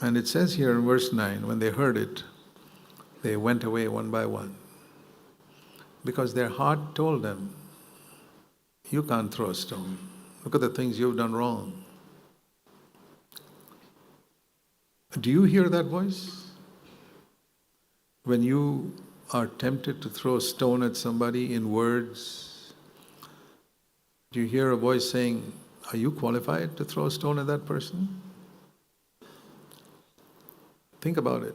And it says here in verse 9, when they heard it, they went away one by one. Because their heart told them, you can't throw a stone. Look at the things you've done wrong. Do you hear that voice? When you are tempted to throw a stone at somebody in words, do you hear a voice saying, are you qualified to throw a stone at that person? Think about it.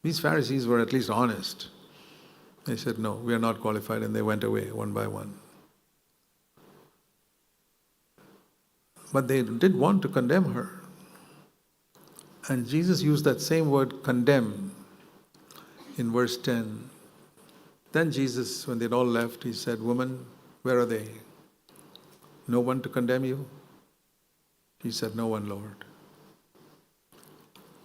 These Pharisees were at least honest. They said, no, we are not qualified, and they went away one by one. But they did want to condemn her. And Jesus used that same word, condemn, in verse 10. Then Jesus, when they'd all left, he said, woman, where are they? No one to condemn you? She said, no one, Lord.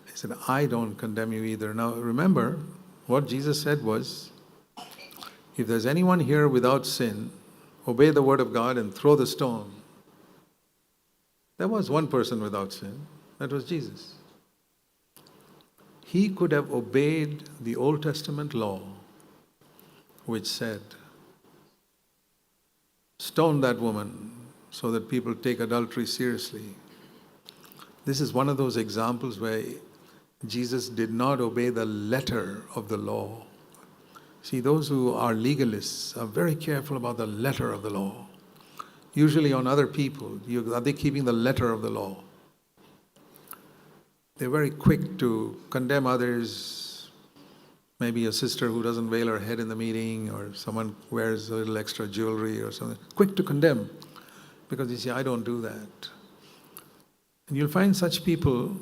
He said, I don't condemn you either. Now remember, what Jesus said was, if there's anyone here without sin, obey the word of God and throw the stone. There was one person without sin. That was Jesus. He could have obeyed the Old Testament law, which said, stone that woman so that people take adultery seriously. This is one of those examples where Jesus did not obey the letter of the law. See, those who are legalists are very careful about the letter of the law. Usually on other people, are they keeping the letter of the law? They're very quick to condemn others. Maybe a sister who doesn't veil her head in the meeting, or someone wears a little extra jewelry or something. Quick to condemn, because you see, I don't do that. And you'll find such people,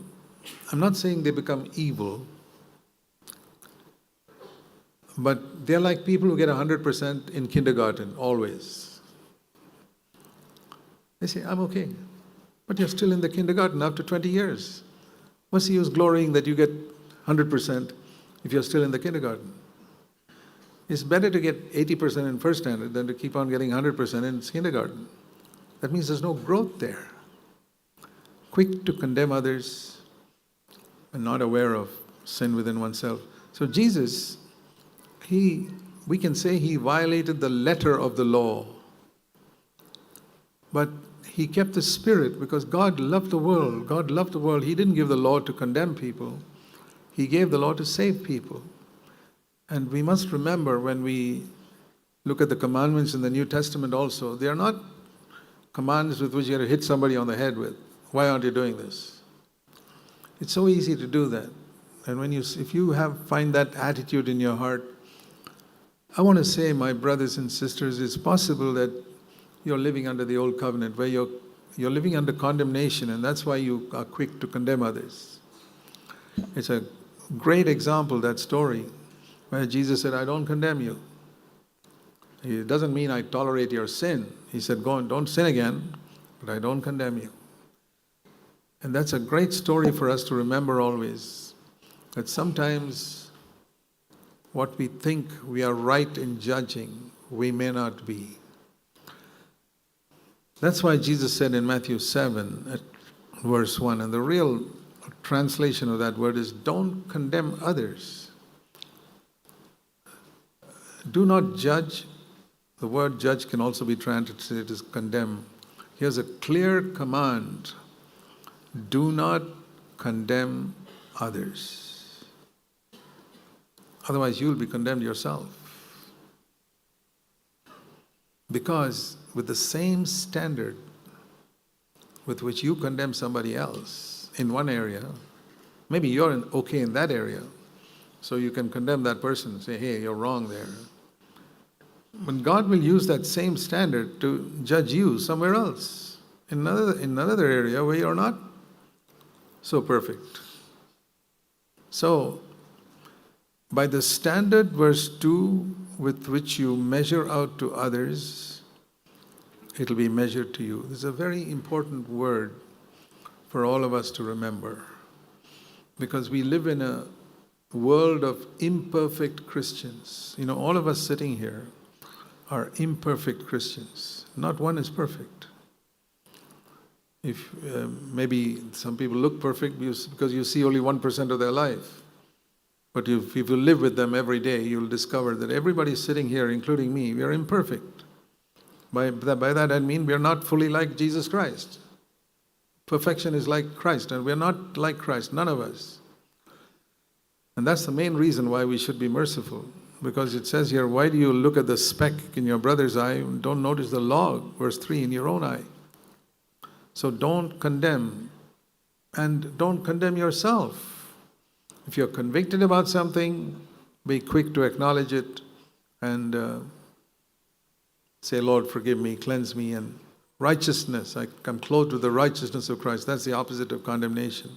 I'm not saying they become evil, but they're like people who get 100% in kindergarten, always. They say, I'm okay. But you're still in the kindergarten after 20 years. What's the use glorying that you get 100% if you're still in the kindergarten? It's better to get 80% in first standard than to keep on getting 100% in kindergarten. That means there's no growth there. Quick to condemn others and not aware of sin within oneself. So Jesus, we can say he violated the letter of the law, but he kept the spirit, because God loved the world. God loved the world. He didn't give the law to condemn people. He gave the law to save people. And we must remember, when we look at the commandments in the New Testament also, they are not commands with which you have to hit somebody on the head with. Why aren't you doing this? It's so easy to do that. And if you find that attitude in your heart, I want to say, my brothers and sisters, it's possible that you're living under the old covenant, where you're living under condemnation, and that's why you are quick to condemn others. It's a great example, that story, where Jesus said, I don't condemn you. It doesn't mean I tolerate your sin. He said, go on, don't sin again, but I don't condemn you. And that's a great story for us to remember always, that sometimes what we think we are right in judging, we may not be. That's why Jesus said in Matthew 7, at verse 1, and the real translation of that word is, don't condemn others. Do not judge. The word judge can also be translated as condemn. Here's a clear command. Do not condemn others. Otherwise, you'll be condemned yourself. Because with the same standard with which you condemn somebody else in one area, maybe you're okay in that area, so you can condemn that person and say, hey, you're wrong there. But God will use that same standard to judge you somewhere else, in another area where you're not so perfect. So, by the standard, verse 2, with which you measure out to others, it'll be measured to you. This is a very important word for all of us to remember, because we live in a world of imperfect Christians. You know, all of us sitting here are imperfect Christians. Not one is perfect. If maybe some people look perfect because you see only 1% of their life. But if you live with them every day, you'll discover that everybody sitting here, including me, we are imperfect. By that I mean we are not fully like Jesus Christ. Perfection is like Christ, and we are not like Christ, none of us. And that's the main reason why we should be merciful. Because it says here, why do you look at the speck in your brother's eye and don't notice the log, verse 3, in your own eye? So don't condemn, and don't condemn yourself. If you're convicted about something, be quick to acknowledge it and say, Lord, forgive me, cleanse me, and righteousness. I'm clothed with the righteousness of Christ. That's the opposite of condemnation.